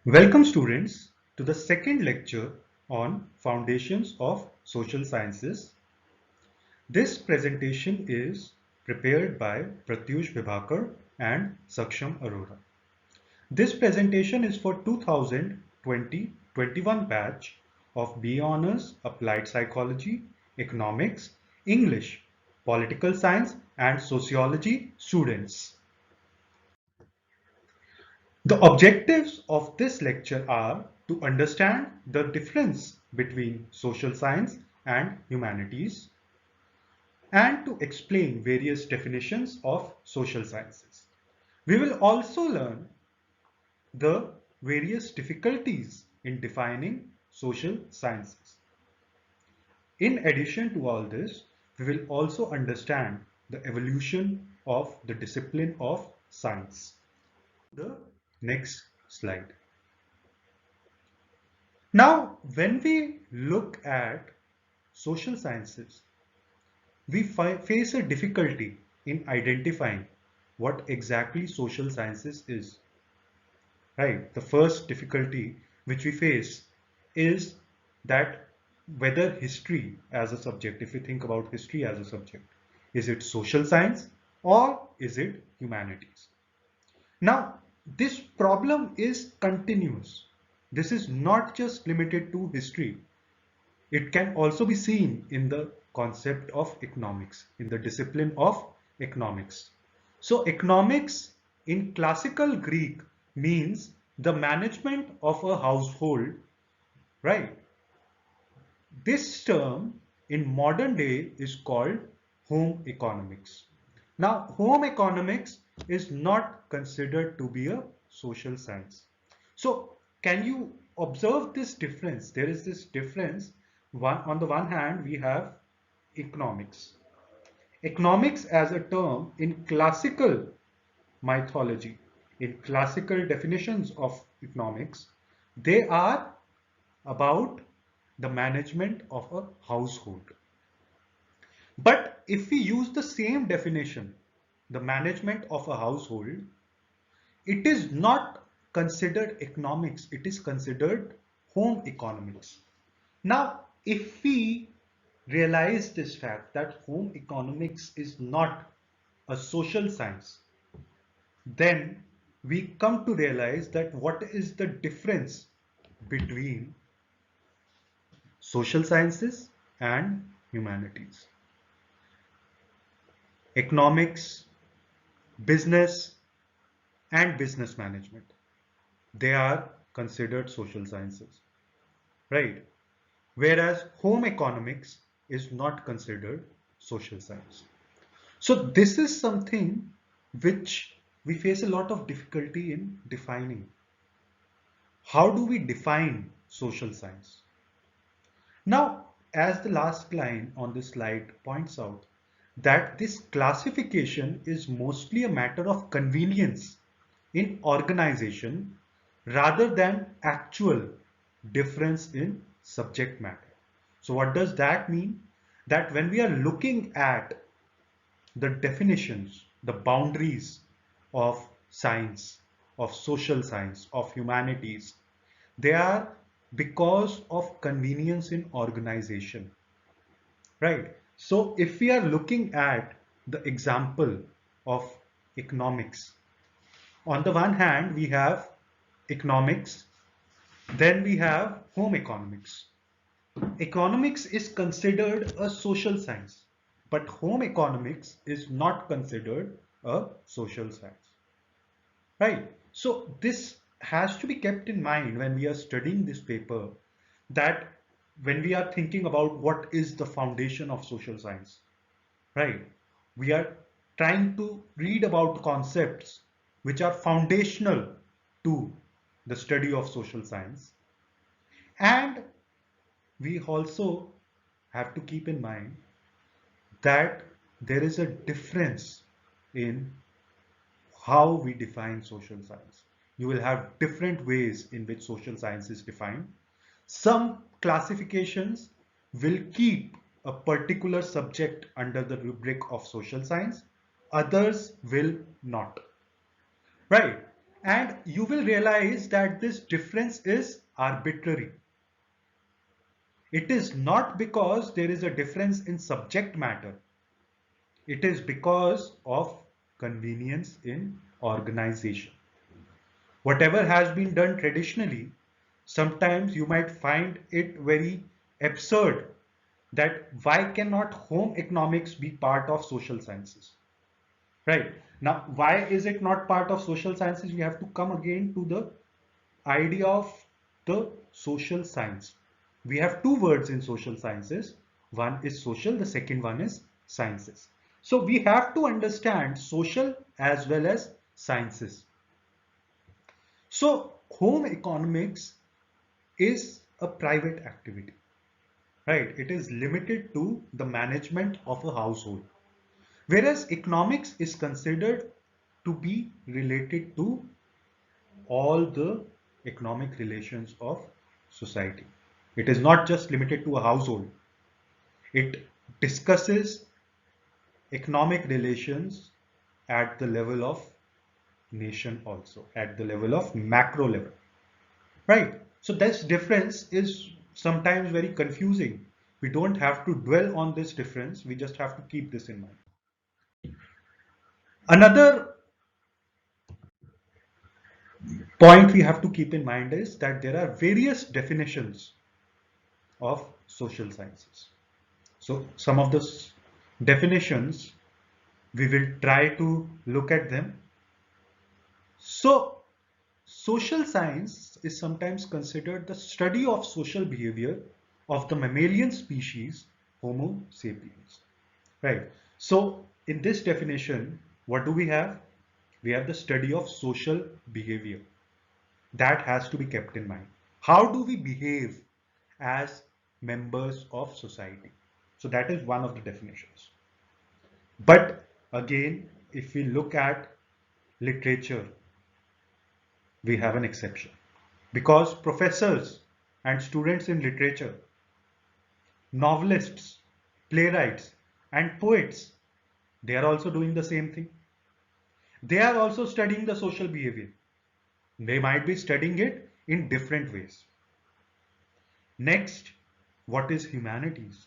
Welcome students to the second lecture on Foundations of Social Sciences. This presentation is prepared by Pratyush Vibhakar and Saksham Arora. This presentation is for 2020-21 batch of BA Honours Applied Psychology, Economics, English, Political Science and Sociology students. The objectives of this lecture are to understand the difference between social science and humanities and to explain various definitions of social sciences. We will also learn the various difficulties in defining social sciences. In addition to all this, we will also understand the evolution of the discipline of science. The next slide. Now, when we look at social sciences, we face a difficulty in identifying what exactly social sciences is. Right? The first difficulty which we face is that whether history as a subject, if we think about history as a subject, is it social science or is it humanities? Now, this problem is continuous. This is not just limited to history. It can also be seen in the concept of economics, in the discipline of economics. So economics in classical Greek means the management of a household, right? This term in modern day is called home economics. Now, home economics is not considered to be a social science. So, can you observe this difference? There is this difference. On the one hand, we have economics. Economics as a term in classical mythology, in classical definitions of economics, they are about the management of a household. But if we use the same definition, the management of a household, it is not considered economics, it is considered home economics. Now, if we realize this fact that home economics is not a social science, then we come to realize that what is the difference between social sciences and humanities. Economics, business, and business management. They are considered social sciences, right? Whereas home economics is not considered social science. So this is something which we face a lot of difficulty in defining. How do we define social science? Now, as the last line on this slide points out, that this classification is mostly a matter of convenience in organization rather than actual difference in subject matter. So what does that mean? That when we are looking at the definitions, the boundaries of science, of social science, of humanities, they are because of convenience in organization, right? So if we are looking at the example of economics, on the one hand, we have economics, then we have home economics. Economics is considered a social science, but home economics is not considered a social science, right? So this has to be kept in mind when we are studying this paper, that when we are thinking about what is the foundation of social science, right? We are trying to read about concepts which are foundational to the study of social science. And we also have to keep in mind that there is a difference in how we define social science. You will have different ways in which social science is defined. Some classifications will keep a particular subject under the rubric of social science, others will not. Right? And you will realize that this difference is arbitrary. It is not because there is a difference in subject matter. It is because of convenience in organization. Whatever has been done traditionally, sometimes you might find it very absurd that why cannot home economics be part of social sciences? Right. Now, why is it not part of social sciences? We have to come again to the idea of the social science. We have two words in social sciences. One is social, the second one is sciences. So we have to understand social as well as sciences. So home economics is a private activity, right? It is limited to the management of a household. Whereas economics is considered to be related to all the economic relations of society. It is not just limited to a household. It discusses economic relations at the level of nation also, at the level of macro level, right? So this difference is sometimes very confusing. We don't have to dwell on this difference. We just have to keep this in mind. Another point we have to keep in mind is that there are various definitions of social sciences. So some of the definitions we will try to look at them. So social science is sometimes considered the study of social behavior of the mammalian species Homo sapiens. Right. So in this definition, what do we have? We have the study of social behavior. That has to be kept in mind. How do we behave as members of society? So that is one of the definitions. But again, if we look at literature, we have an exception. Because professors and students in literature, novelists, playwrights, and poets, they are also doing the same thing. They are also studying the social behavior. They might be studying it in different ways. Next, what is humanities?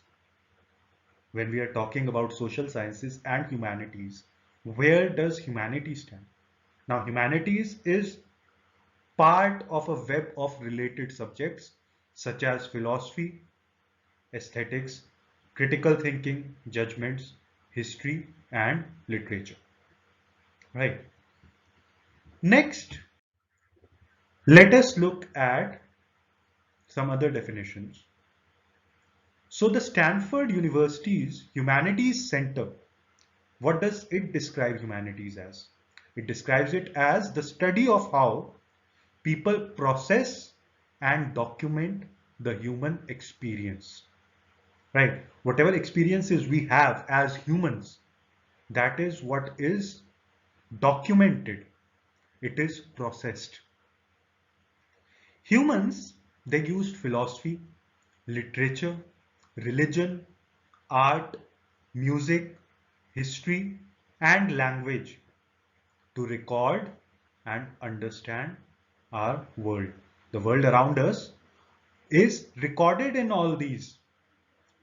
When we are talking about social sciences and humanities, where does humanity stand? Now, humanities is part of a web of related subjects such as philosophy, aesthetics, critical thinking, judgments, history, and literature. Right. Next, let us look at some other definitions. So the Stanford University's Humanities Center, what does it describe humanities as? It describes it as the study of how people process and document the human experience. Right? Whatever experiences we have as humans, that is what is documented. It is processed. Humans, they used philosophy, literature, religion, art, music, history, and language to record and understand our world. The world around us is recorded in all these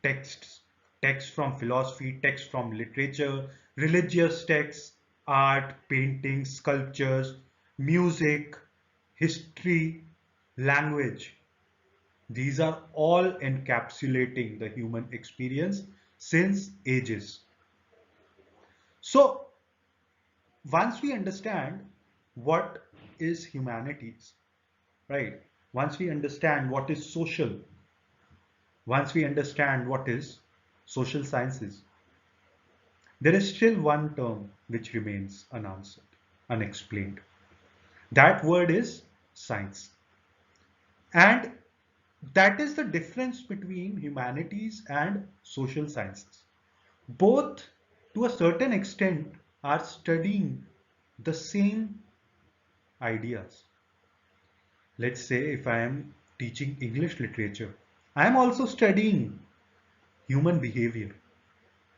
texts, texts from philosophy, texts from literature, religious texts, art, paintings, sculptures, music, history, language. These are all encapsulating the human experience since ages. So once we understand what is humanities, right? Once we understand what is social, once we understand what is social sciences, there is still one term which remains unanswered, unexplained. That word is science. And that is the difference between humanities and social sciences. Both, to a certain extent, are studying the same ideas. Let's say if I am teaching English literature, I am also studying human behavior,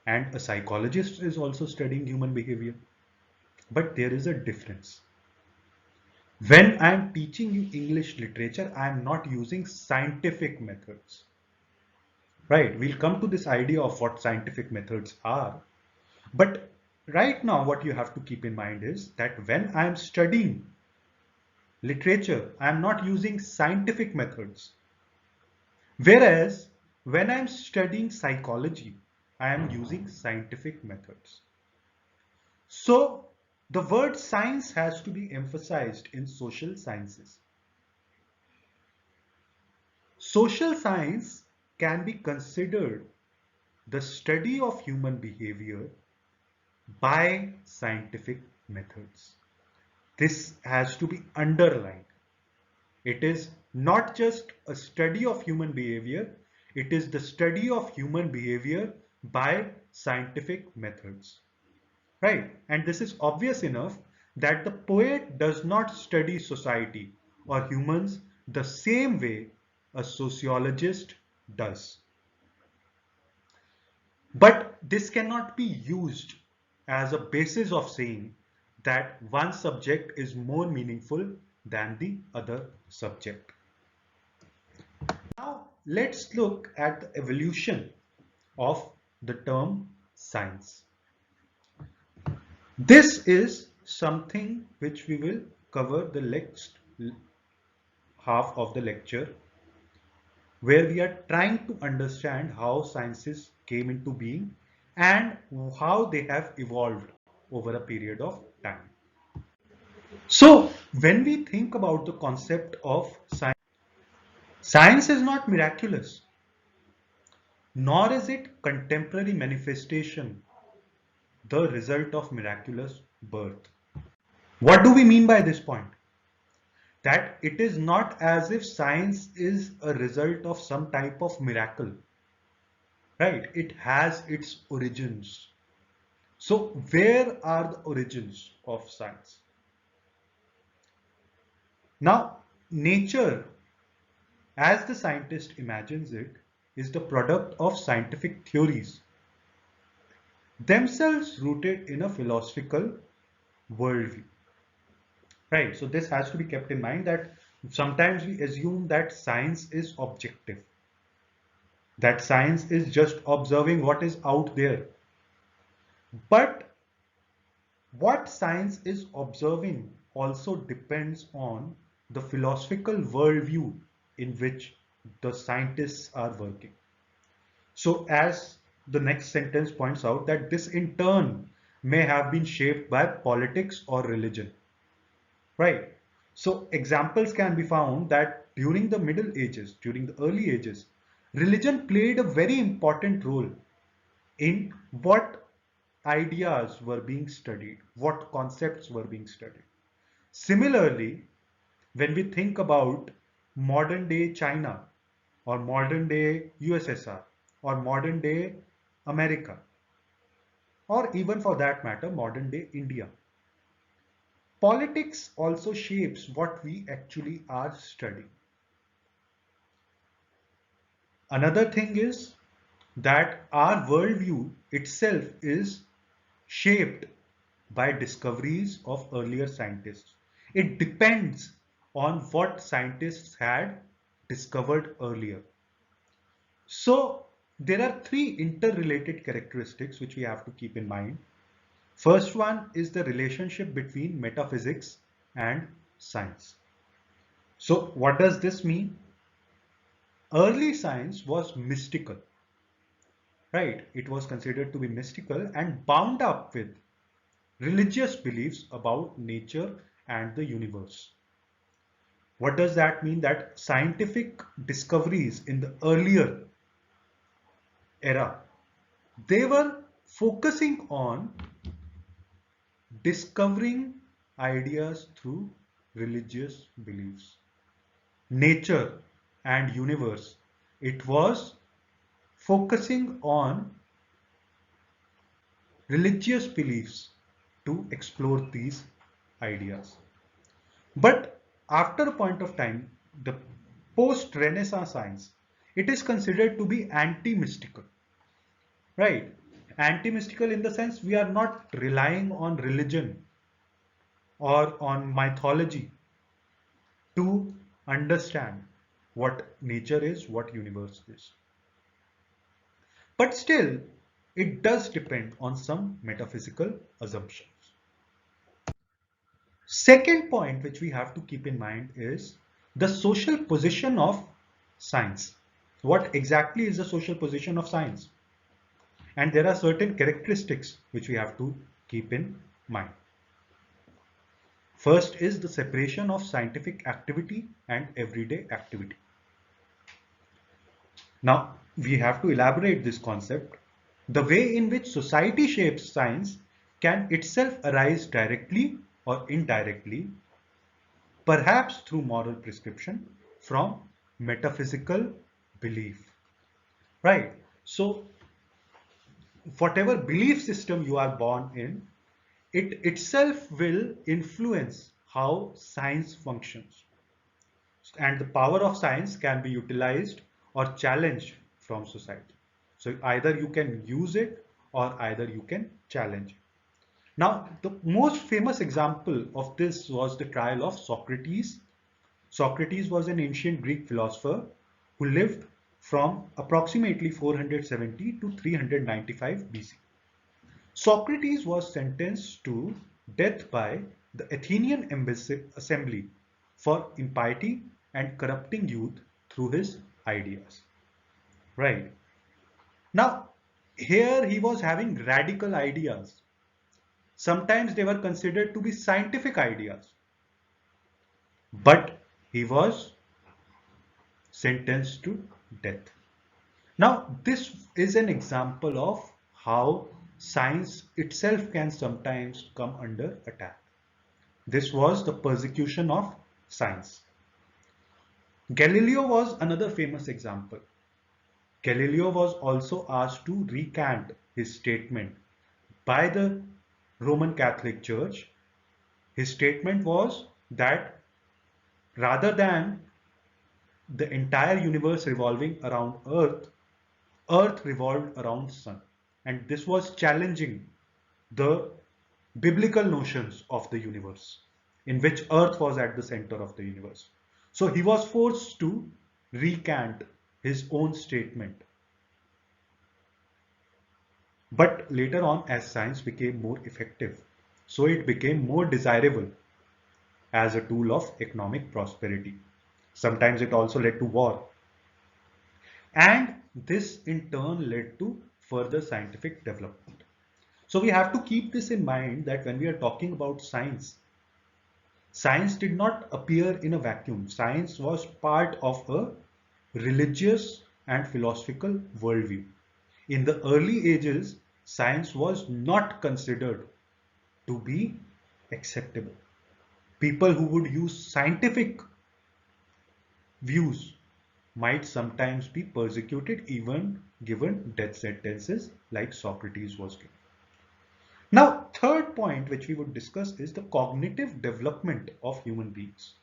and a psychologist is also studying human behavior. But there is a difference. When I'm teaching you English literature, I'm not using scientific methods, right? We'll come to this idea of what scientific methods are. But right now, what you have to keep in mind is that when I'm studying literature, I'm not using scientific methods. Whereas when I'm studying psychology, I am using scientific methods. So the word science has to be emphasized in social sciences. Social science can be considered the study of human behavior by scientific methods. This has to be underlined. It is not just a study of human behavior, it is the study of human behavior by scientific methods. Right? And this is obvious enough that the poet does not study society or humans the same way a sociologist does. But this cannot be used as a basis of saying that one subject is more meaningful than the other subject. Now, let's look at the evolution of the term science. This is something which we will cover the next half of the lecture, where we are trying to understand how sciences came into being and how they have evolved over a period of time. So, when we think about the concept of science, science is not miraculous, nor is it contemporary manifestation, the result of miraculous birth. What do we mean by this point? That it is not as if science is a result of some type of miracle, right? It has its origins. So where are the origins of science? Now, nature, as the scientist imagines it, is the product of scientific theories, themselves rooted in a philosophical worldview. Right, so this has to be kept in mind that sometimes we assume that science is objective, that science is just observing what is out there. But what science is observing also depends on the philosophical worldview in which the scientists are working. So, as the next sentence points out, that this in turn may have been shaped by politics or religion. Right. So examples can be found that during the Middle Ages, during the early ages, religion played a very important role in what ideas were being studied, what concepts were being studied. Similarly, when we think about modern day China or modern day USSR or modern day America, or even for that matter, modern day India, politics also shapes what we actually are studying. Another thing is that our worldview itself is shaped by discoveries of earlier scientists. It depends on what scientists had discovered earlier. So there are three interrelated characteristics which we have to keep in mind. First one is the relationship between metaphysics and science. So what does this mean? Early science was mystical, right? It was considered to be mystical and bound up with religious beliefs about nature and the universe. What does that mean? That scientific discoveries in the earlier era, they were focusing on discovering ideas through religious beliefs. Nature and universe, it was focusing on religious beliefs to explore these ideas. But after a point of time, the post-Renaissance science, it is considered to be anti-mystical, right? Anti-mystical in the sense we are not relying on religion or on mythology. to understand what nature is, what universe is. But still, it does depend on some metaphysical assumptions. Second point which we have to keep in mind is the social position of science. What exactly is the social position of science? And there are certain characteristics which we have to keep in mind. First is the separation of scientific activity and everyday activity. Now, we have to elaborate this concept. The way in which society shapes science can itself arise directly or indirectly, perhaps through moral prescription from metaphysical belief. Right? So, whatever belief system you are born in, it itself will influence how science functions. And the power of science can be utilized or challenged from society. So either you can use it or either you can challenge it. Now, the most famous example of this was the trial of Socrates. Socrates was an ancient Greek philosopher who lived from approximately 470 to 395 BC. Socrates was sentenced to death by the Athenian assembly for impiety and corrupting youth through his ideas. Right. Now, here he was having radical ideas. Sometimes they were considered to be scientific ideas, but he was sentenced to death. Now, this is an example of how science itself can sometimes come under attack. This was the persecution of science. Galileo was another famous example. Galileo was also asked to recant his statement by the Roman Catholic Church. His statement was that rather than the entire universe revolving around Earth, Earth revolved around Sun. And this was challenging the biblical notions of the universe, in which Earth was at the center of the universe. So he was forced to recant his own statement. But later on, as science became more effective, so it became more desirable as a tool of economic prosperity. Sometimes it also led to war. And this in turn led to further scientific development. So we have to keep this in mind that when we are talking about science, science did not appear in a vacuum. Science was part of a religious and philosophical worldview. In the early ages, science was not considered to be acceptable. People who would use scientific views might sometimes be persecuted, even given death sentences like Socrates was given. Now, third point which we would discuss is the cognitive development of human beings.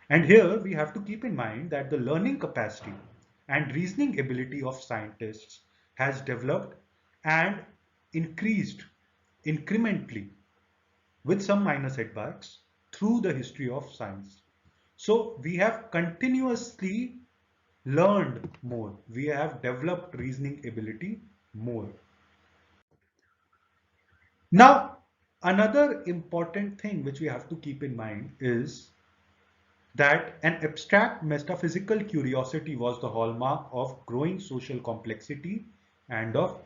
And here we have to keep in mind that the learning capacity and reasoning ability of scientists has developed and increased incrementally with some minor setbacks through the history of science. So we have continuously learned more. We have developed reasoning ability more. Now, another important thing which we have to keep in mind is that an abstract metaphysical curiosity was the hallmark of growing social complexity and of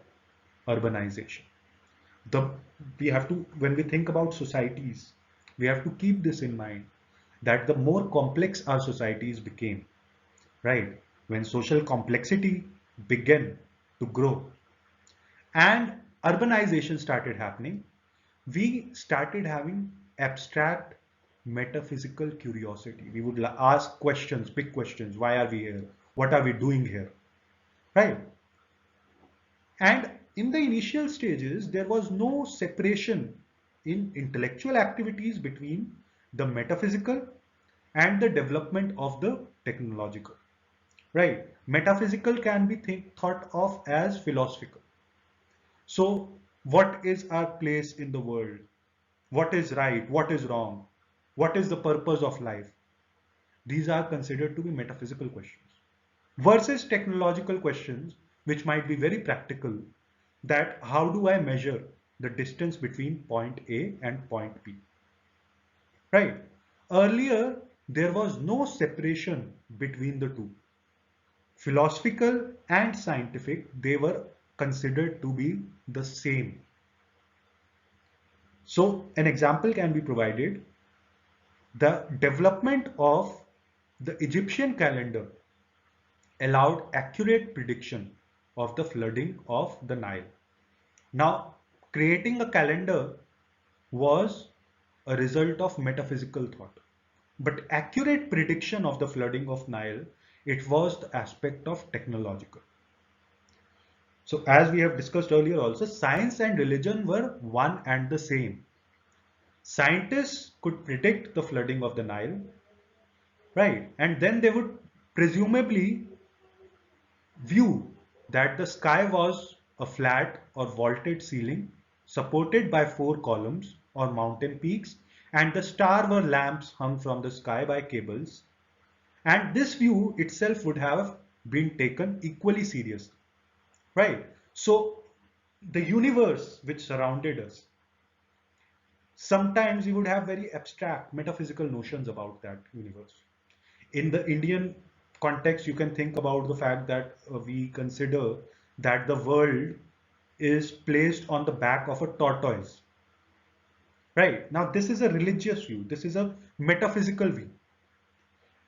urbanization. The, we have to, when we think about societies, we have to keep this in mind that the more complex our societies became, right? When social complexity began to grow and urbanization started happening, we started having abstract metaphysical curiosity. We would ask questions, big questions. Why are we here? What are we doing here? Right? And in the initial stages, there was no separation in intellectual activities between the metaphysical and the development of the technological. Right? Metaphysical can be thought of as philosophical. So, what is our place in the world? What is right? What is wrong? What is the purpose of life? These are considered to be metaphysical questions versus technological questions, which might be very practical, that how do I measure the distance between point A and point B, right? Earlier, there was no separation between the two. Philosophical and scientific, they were considered to be the same. So an example can be provided. The development of the Egyptian calendar allowed accurate prediction of the flooding of the Nile. Now, creating a calendar was a result of metaphysical thought. But accurate prediction of the flooding of Nile, it was the aspect of technological. So as we have discussed earlier also, science and religion were one and the same. Scientists could predict the flooding of the Nile, right? And then they would presumably view that the sky was a flat or vaulted ceiling supported by four columns or mountain peaks, and the star were lamps hung from the sky by cables, and this view itself would have been taken equally seriously, right? So the universe which surrounded us, sometimes we would have very abstract metaphysical notions about that universe. In the Indian context, you can think about the fact that we consider that the world is placed on the back of a tortoise. Right. Now, this is a religious view. This is a metaphysical view.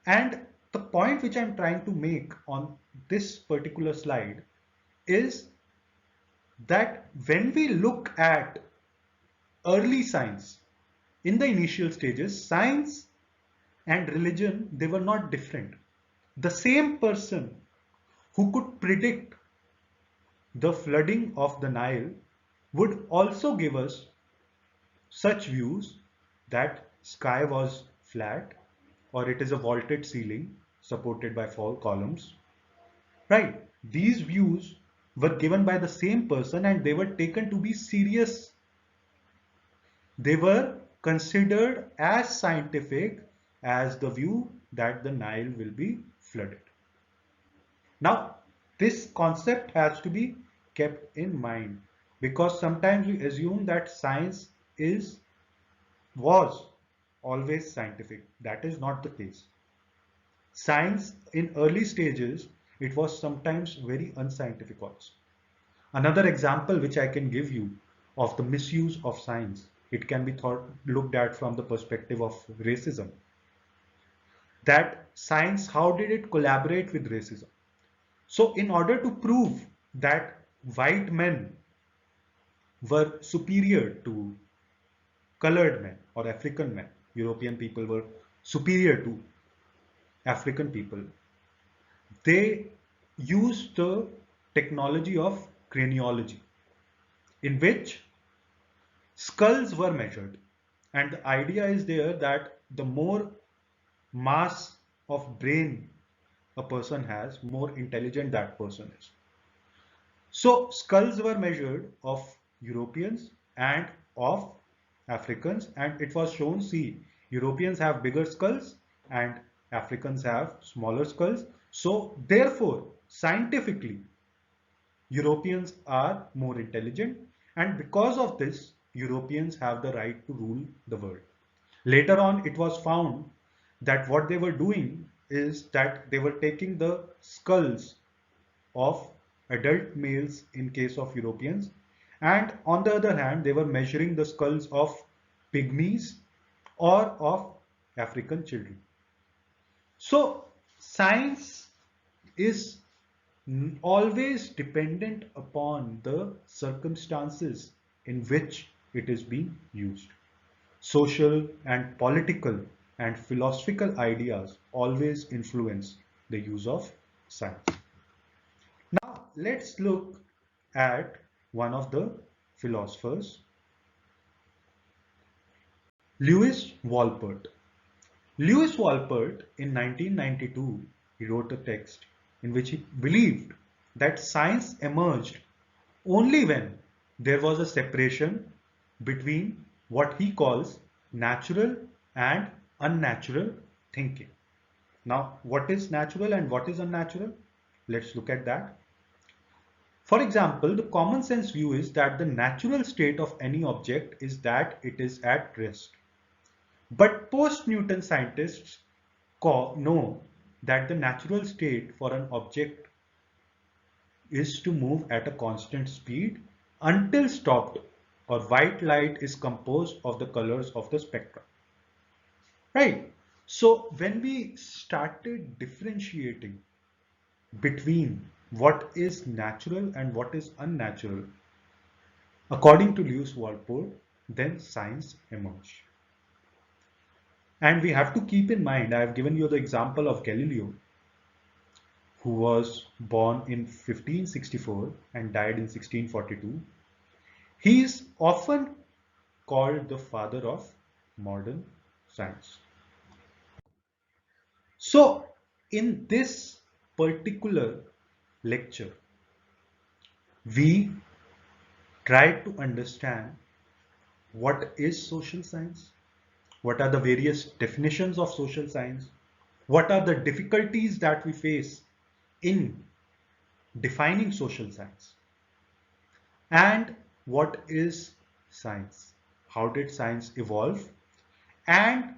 And the point which I'm trying to make on this particular slide is that when we look at early science, in the initial stages, science and religion, they were not different. The same person who could predict the flooding of the Nile would also give us such views that sky was flat or it is a vaulted ceiling supported by four columns. Right. These views were given by the same person and they were taken to be serious. They were considered as scientific as the view that the Nile will be flooded. Now, this concept has to be kept in mind because sometimes we assume that science was always scientific. That is not the case. Science in early stages, it was sometimes very unscientific also. Another example which I can give you of the misuse of science, it can be looked at from the perspective of racism. That science, how did it collaborate with racism? So in order to prove that white men were superior to colored men or African men, European people were superior to African people, they used the technology of craniology in which skulls were measured. And the idea is there that the more mass of brain a person has, more intelligent that person is. So skulls were measured of Europeans and of Africans, and it was shown, see, Europeans have bigger skulls and Africans have smaller skulls. So therefore, scientifically, Europeans are more intelligent, and because of this, Europeans have the right to rule the world. Later on, it was found that what they were doing is that they were taking the skulls of adult males in case of Europeans, and on the other hand, they were measuring the skulls of pygmies or of African children. So, science is always dependent upon the circumstances in which it is being used. Social and political and philosophical ideas always influence the use of science. Now, let's look at one of the philosophers, Lewis Wolpert. Lewis Wolpert in 1992, he wrote a text in which he believed that science emerged only when there was a separation between what he calls natural and unnatural thinking. Now, what is natural and what is unnatural? Let's look at that. For example, the common sense view is that the natural state of any object is that it is at rest. But post-Newton scientists know that the natural state for an object is to move at a constant speed until stopped or white light is composed of the colors of the spectrum. Right? So when we started differentiating between what is natural and what is unnatural, according to Lewis Walpole, then science emerged. And we have to keep in mind, I have given you the example of Galileo, who was born in 1564 and died in 1642. He is often called the father of modern science. So, in this particular lecture, we tried to understand what is social science, what are the various definitions of social science, what are the difficulties that we face in defining social science, and what is science, how did science evolve, and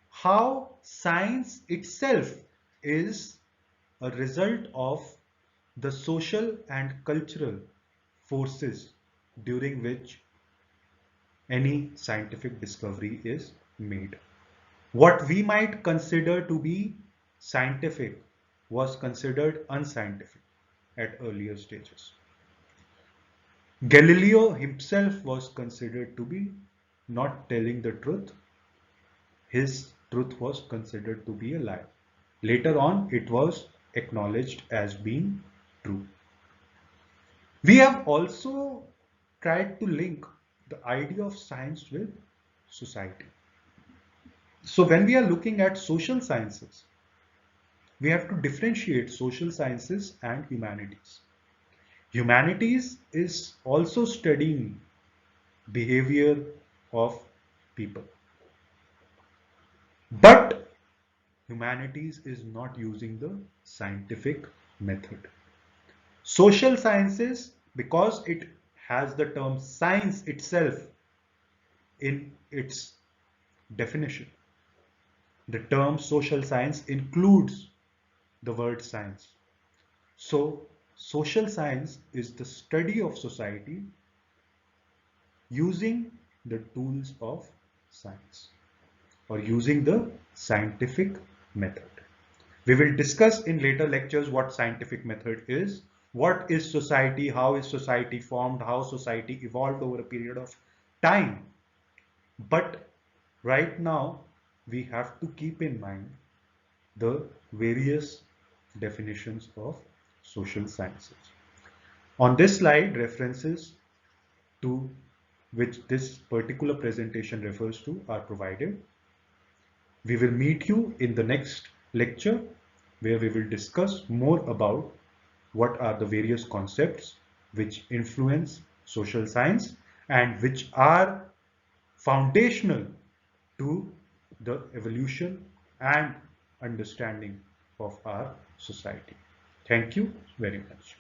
how science itself is a result of the social and cultural forces during which any scientific discovery is made. What we might consider to be scientific was considered unscientific at earlier stages. Galileo himself was considered to be not telling the truth. His truth was considered to be a lie. Later on, it was acknowledged as being true. We have also tried to link the idea of science with society. So when we are looking at social sciences, we have to differentiate social sciences and humanities. Humanities is also studying behavior of people. But humanities is not using the scientific method. Social sciences, because it has the term science itself in its definition, the term social science includes the word science. So, social science is the study of society using the tools of science or using the scientific method. We will discuss in later lectures what scientific method is, what is society, how is society formed, how society evolved over a period of time. But right now, we have to keep in mind the various definitions of social sciences. On this slide, references to which this particular presentation refers to are provided. We will meet you in the next lecture where we will discuss more about what are the various concepts which influence social science and which are foundational to the evolution and understanding of our society. Thank you very much.